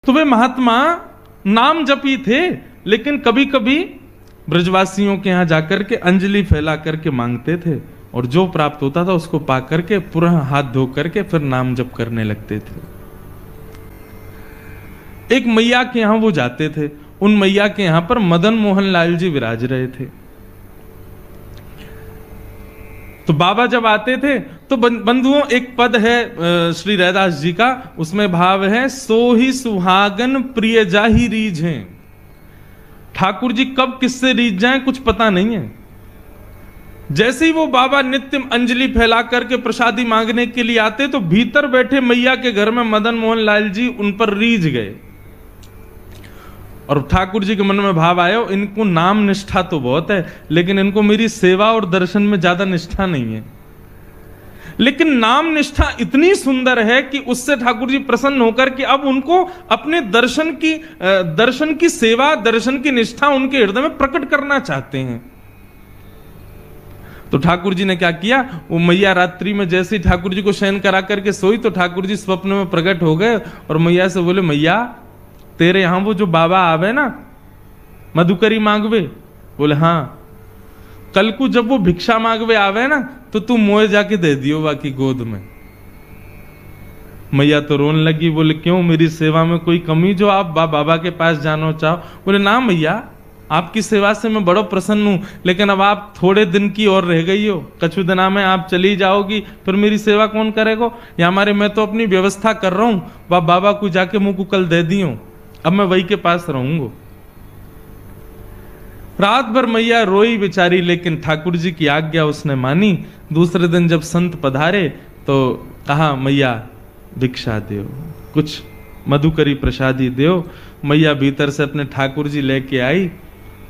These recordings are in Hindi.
तो वे महात्मा नाम जपी थे, लेकिन कभी कभी ब्रजवासियों के यहां जाकर के अंजलि फैला करके मांगते थे, और जो प्राप्त होता था उसको पा करके पुनः हाथ धो करके फिर नाम जप करने लगते थे। एक मैया के यहां वो जाते थे, उन मैया के यहां पर मदन मोहन लाल जी विराज रहे थे। तो बाबा जब आते थे तो बंधुओं एक पद है श्री रैदास जी का, उसमें भाव है, सो ही सुहागन प्रिय जाही रीझ हैं। ठाकुर जी कब किससे रीझ जाएं कुछ पता नहीं है। जैसे ही वो बाबा नित्य अंजलि फैला करके प्रसादी मांगने के लिए आते तो भीतर बैठे मैया के घर में मदन मोहन लाल जी उन पर रीझ गए, और ठाकुर जी के मन में भाव आया, इनको नाम निष्ठा तो बहुत है, लेकिन इनको मेरी सेवा और दर्शन में ज्यादा निष्ठा नहीं है। लेकिन नाम निष्ठा इतनी सुंदर है कि उससे ठाकुर जी प्रसन्न होकर कि अब उनको अपने दर्शन की सेवा, दर्शन की निष्ठा उनके हृदय में प्रकट करना चाहते हैं। तो ठाकुर जी ने क्या किया, वो मैया रात्रि में जैसे ही ठाकुर जी को शयन करा करके सोई तो ठाकुर जी स्वप्न में प्रकट हो गए और मैया से बोले, मैया तेरे यहां वो जो बाबा आवे ना मधुकरी मांगवे, बोले हाँ, कल को जब वो भिक्षा मांगवे आवे ना तो तू मोए जाके दे दियो बाकी गोद में। मैया तो रोने लगी, बोले क्यों, मेरी सेवा में कोई कमी जो आप बाबा के पास जानो चाहो? बोले ना मैया, आपकी सेवा से मैं बड़ा प्रसन्न हूं, लेकिन अब आप थोड़े दिन की और रह गई हो, कछु दिना में आप चली जाओगी, फिर मेरी सेवा कौन करेगा? या हमारे मैं तो अपनी व्यवस्था कर रहा हूं, वह बाबा को जाके मुंह को कल दे दी हूं, अब मैं वही के पास रहूंगा। रात भर मैया रोई बेचारी, लेकिन ठाकुर जी की आज्ञा उसने मानी। दूसरे दिन जब संत पधारे तो कहा, मैया भिक्षा दो, कुछ मधुकरी प्रसादी दो। मैया भीतर से अपने ठाकुर जी लेके आई,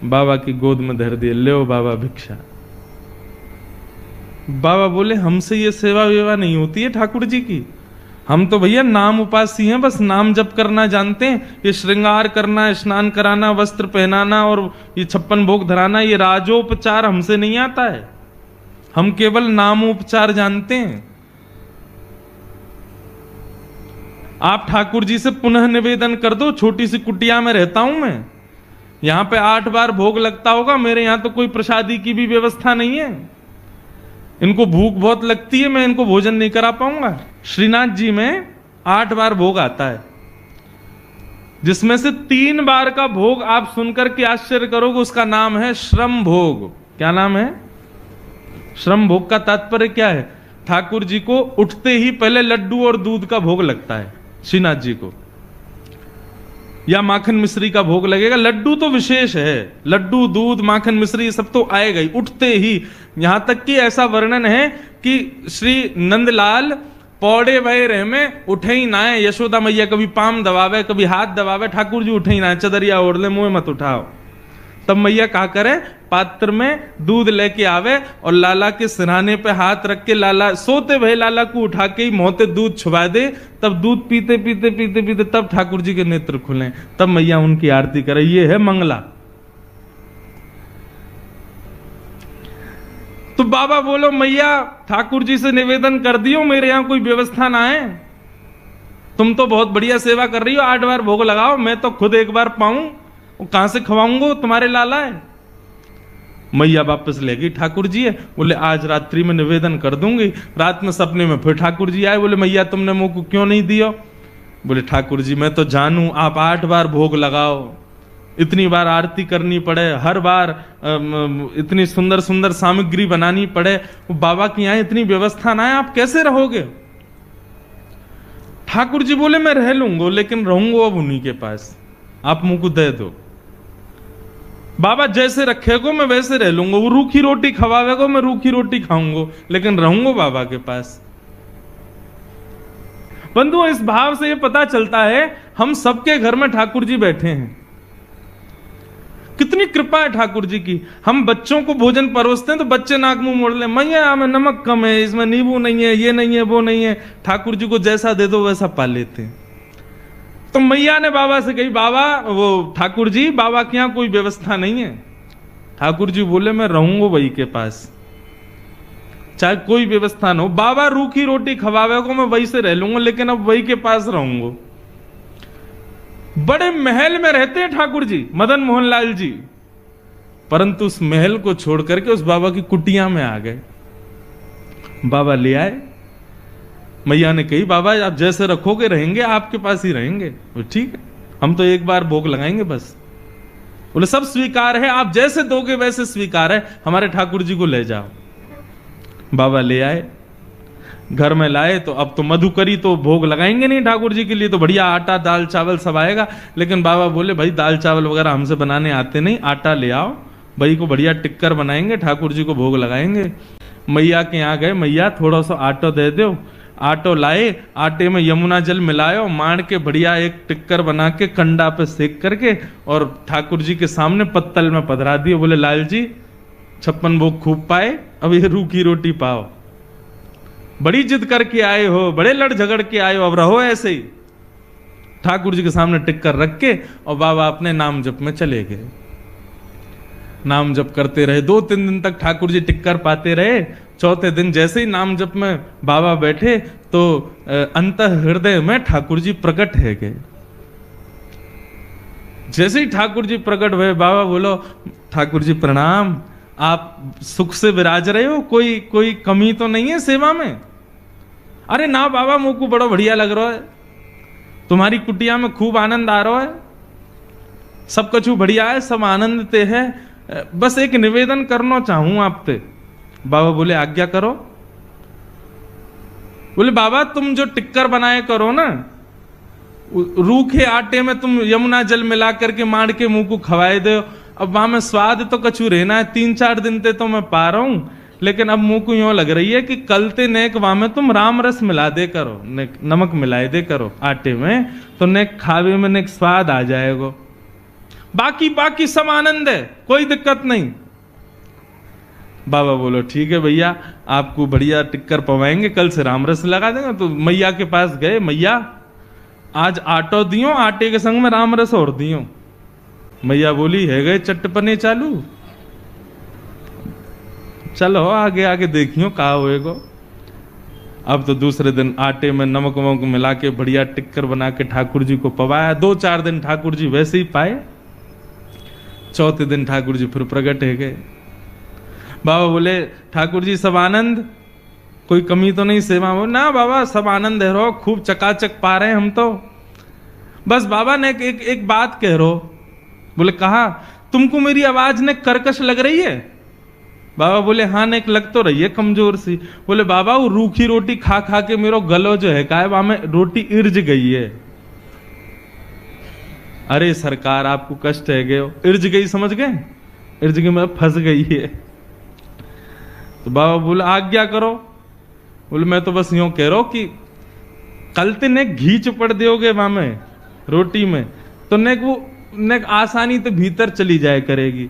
बाबा की गोद में धर दिए, ले बाबा भिक्षा। बाबा बोले, हमसे ये सेवा वेवा नहीं होती है ठाकुर जी की, हम तो भैया नाम उपासी हैं, बस नाम जप करना जानते हैं। ये श्रृंगार करना, स्नान कराना, वस्त्र पहनाना और ये 56 भोग धराना, ये राजोपचार हमसे नहीं आता है, हम केवल नामोपचार जानते हैं। आप ठाकुर जी से पुनः निवेदन कर दो, छोटी सी कुटिया में रहता हूं मैं, यहां पे 8 बार भोग लगता होगा, मेरे यहां तो कोई प्रसादी की भी व्यवस्था नहीं है, इनको भूख बहुत लगती है, मैं इनको भोजन नहीं करा पाऊंगा। श्रीनाथ जी में 8 बार भोग आता है, जिसमें से 3 बार का भोग आप सुनकर के आश्चर्य करोगे, उसका नाम है श्रम भोग। क्या नाम है? श्रम भोग का तात्पर्य क्या है? ठाकुर जी को उठते ही पहले लड्डू और दूध का भोग लगता है श्रीनाथ जी को, या माखन मिश्री का भोग लगेगा। लड्डू तो विशेष है, लड्डू दूध माखन मिश्री ये सब तो आएगा ही उठते ही। यहां तक कि ऐसा वर्णन है कि श्री नंदलाल पौड़े भय रहे में उठे ही ना है, यशोदा मैया कभी पाम दबावे कभी हाथ दबावे, ठाकुर जी उठे ही ना, चदरिया ओढ़ ले, मुंह मत उठाओ। तब मैया क्या करे, पात्र में दूध लेके आवे और लाला के सिरहाने पे हाथ रख के लाला सोते भय लाला को उठा के ही मोहते दूध छुपा दे, तब दूध पीते पीते पीते पीते तब ठाकुर जी के नेत्र खुले, तब मैया उनकी आरती करे। ये है मंगला। तो बाबा बोलो, मैया ठाकुर जी से निवेदन कर दियो, मेरे यहां कोई व्यवस्था ना है, तुम तो बहुत बढ़िया सेवा कर रही हो, 8 बार भोग लगाओ, मैं तो खुद एक बार पाऊं, कहां से खवाऊंगा, तुम्हारे लाला है। मैया वापस ले गई, ठाकुर जी है, बोले आज रात्रि में निवेदन कर दूंगी। रात में सपने में फिर ठाकुर जी आए, बोले मैया तुमने मुंह को क्यों नहीं दिया? बोले ठाकुर जी मैं तो जानू आप 8 बार भोग लगाओ, इतनी बार आरती करनी पड़े, हर बार इतनी सुंदर सुंदर सामग्री बनानी पड़े, बाबा की यहां इतनी व्यवस्था ना है, आप कैसे रहोगे? ठाकुर जी बोले मैं रह लूंगा, लेकिन रहूंगा अब उन्हीं के पास, आप मुंह को दे दो। बाबा जैसे रखेगो मैं वैसे रह लूंगा, वो रूखी रोटी खवावेगो मैं रूखी रोटी खाऊंगा, लेकिन रहूंगा बाबा के पास। बंधुओं इस भाव से ये पता चलता है हम सबके घर में ठाकुर जी बैठे हैं, कितनी कृपा है ठाकुर जी की। हम बच्चों को भोजन परोसते हैं तो बच्चे नाक मुंह मोड़ ले, मैया हमें नमक कम है, इसमें नींबू नहीं है, ये नहीं है, वो नहीं है। ठाकुर जी को जैसा दे दो वैसा पा लेते हैं। तो मैया ने बाबा से कही, बाबा वो ठाकुर जी बाबा के यहां कोई व्यवस्था नहीं है। ठाकुर जी बोले मैं रहूंगा वही के पास, चाहे कोई व्यवस्था ना हो, बाबा रूखी रोटी खवावे को मैं वही से रह लूंगा, लेकिन अब वही के पास रहूंगा। बड़े महल में रहते हैं ठाकुर जी, मदन मोहन लाल जी, परंतु उस महल को छोड़ करके उस बाबा की कुटिया में आ गए। बाबा ले आए, मैया ने कही बाबा आप जैसे रखोगे रहेंगे, आपके पास ही रहेंगे। ठीक है, हम तो एक बार भोग लगाएंगे बस। बोले सब स्वीकार है, आप जैसे दोगे वैसे स्वीकार है, हमारे ठाकुर जी को ले जाओ। बाबा ले आए, घर में लाए तो अब तो मधुकरी तो भोग लगाएंगे नहीं ठाकुर जी के लिए, तो बढ़िया आटा दाल चावल सब आएगा। लेकिन बाबा बोले भाई दाल चावल वगैरह हमसे बनाने आते नहीं, आटा ले आओ, भाई को बढ़िया टिक्कर बनाएंगे, ठाकुर जी को भोग लगाएंगे। मैया के यहाँ गए, मैया थोड़ा सा आटा दे दो। आटो लाए, आटे में यमुना जल मिलायो, मार के बढ़िया एक टिक्कर बना के कंडा पे सेक करके और ठाकुर जी के सामने पत्तल में पधरा दिए। बोले लाल जी 56 भोग खूब पाए, अब ये रूखी रोटी पाओ। बड़ी जिद करके आए हो, बड़े लड़ झगड़ के आए हो, अब रहो ऐसे ही। ठाकुर जी के सामने टिक्कर रख के और बाबा अपने नाम जप में चले गए। नाम जप करते रहे, 2-3 दिन तक ठाकुर जी टिक्कर पाते रहे। चौथे दिन जैसे ही नाम जप में बाबा बैठे तो अंत हृदय में ठाकुर जी प्रकट है गए। जैसे ही ठाकुर जी प्रकट हुए, बाबा बोलो ठाकुर जी प्रणाम, आप सुख से विराज रहे हो, कोई कमी तो नहीं है सेवा में? अरे ना बाबा, मुझको बड़ा बढ़िया लग रहा है, तुम्हारी कुटिया में खूब आनंद आ रहा है, सब कछु बढ़िया है, सब आनंद ते है, बस एक निवेदन करना चाहूं आपसे। बाबा बोले आज्ञा करो। बोले बाबा तुम जो टिक्कर बनाए करो ना, रूखे आटे में तुम यमुना जल मिला करके मार के मुंह को खवाए दो, अब वहां में स्वाद तो कछु रहना है, 3-4 दिन ते तो मैं पा रहा हूं, लेकिन अब मुंह को यूं लग रही है कि कल ते नेक वहां में तुम राम रस मिला दे करो, नमक मिलाए दे करो आटे में, तो नेक खावे में नेक स्वाद आ जाएगा। बाकी सब आनंद है, कोई दिक्कत नहीं। बाबा बोलो ठीक है भैया, आपको बढ़िया टिक्कर पवाएंगे, कल से राम रस लगा देंगे। तो मैया के पास गए, मैया आज आटो दियो, आटे के संग में राम रस और दियो। मैया बोली है गए चट्टपने चालू, चलो आगे आगे देखियो कहा होएगा। अब तो दूसरे दिन आटे में नमक वमक मिला के बढ़िया टिक्कर बना के ठाकुर जी को पवाया। 2-4 दिन ठाकुर जी वैसे ही पाए। चौथे दिन ठाकुर जी फिर प्रकट है गए। बाबा बोले ठाकुर जी सब आनंद, कोई कमी तो नहीं सेवा में? ना बाबा सब आनंद है रो, खूब चकाचक पा रहे हैं हम तो। बस बाबा ने एक बात कह रो। बोले कहा, तुमको मेरी आवाज ने कर्कश लग रही है? बाबा बोले हाँ ने लग तो रही है कमजोर सी। बोले बाबा वो रूखी रोटी खा खा के मेरो गलो जो है का वहां में रोटी इर्ज गई है। अरे सरकार आपको कष्ट है गयो, इर्ज गई समझ गए? इर्ज गई मतलब फंस गई है। तो बाबा बोले आज्ञा करो। बोले मैं तो बस यूं कह रहा हूं कि कल ते ने घी चुपड़ दोगे वहां में रोटी में, तो नेक वो नेक आसानी तो भीतर चली जाए करेगी।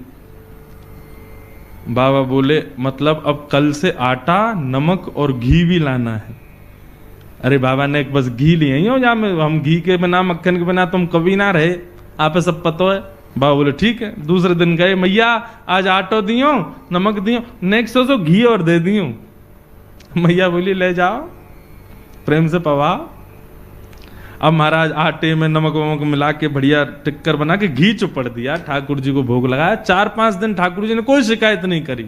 बाबा बोले मतलब अब कल से आटा नमक और घी भी लाना है। अरे बाबा ने बस घी लिए ही हो, या हम घी के बिना मक्खन के बिना तुम कभी ना रहे, आप सब पता है। बाबा बोले ठीक है। दूसरे दिन गए, मैया आज आटो दियो नमक दियो, नेक्स्ट सो घी और दे दियो। मैया बोली ले जाओ प्रेम से पवाओ। अब महाराज आटे में नमक वमक मिला के बढ़िया टिक्कर बना के घी चुपड़ दिया, ठाकुर जी को भोग लगाया। 4-5 दिन ठाकुर जी ने कोई शिकायत नहीं करी।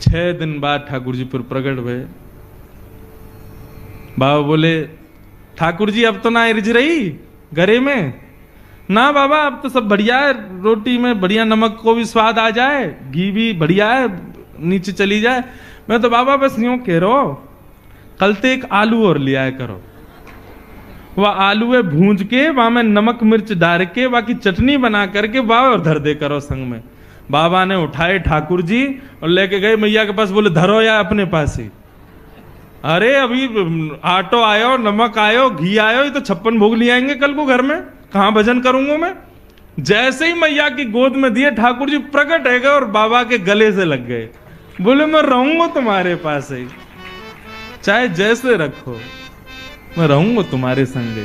6 दिन बाद ठाकुर जी फिर प्रकट हुए। बाबा बोले ठाकुर जी अब तो ना इर्ज रही गरे में? ना बाबा अब तो सब बढ़िया है, रोटी में बढ़िया नमक को भी स्वाद आ जाए, घी भी बढ़िया है, नीचे चली जाए। मैं तो बाबा बस यूं कह रहा हूं, कल तो एक आलू और लिया करो, वह आलू भूंज के वहां में नमक मिर्च डाल के बाकी चटनी बना करके बाबा और धर दे करो संग में। बाबा ने उठाए ठाकुर जी और लेके गए मैया के पास। बोले धरो या अपने पास ही। अरे अभी आटो आयो, नमक आयो, घी आयो, ये तो 56 भोग ले आएंगे कल को घर में, कहां भजन करूंगा मैं। जैसे ही मैया की गोद में दिए ठाकुर जी प्रकट है गए और बाबा के गले से लग गए। बोले मैं रहूंगा तुम्हारे पास ही, चाहे जैसे रखो, मैं रहूंगा तुम्हारे संग।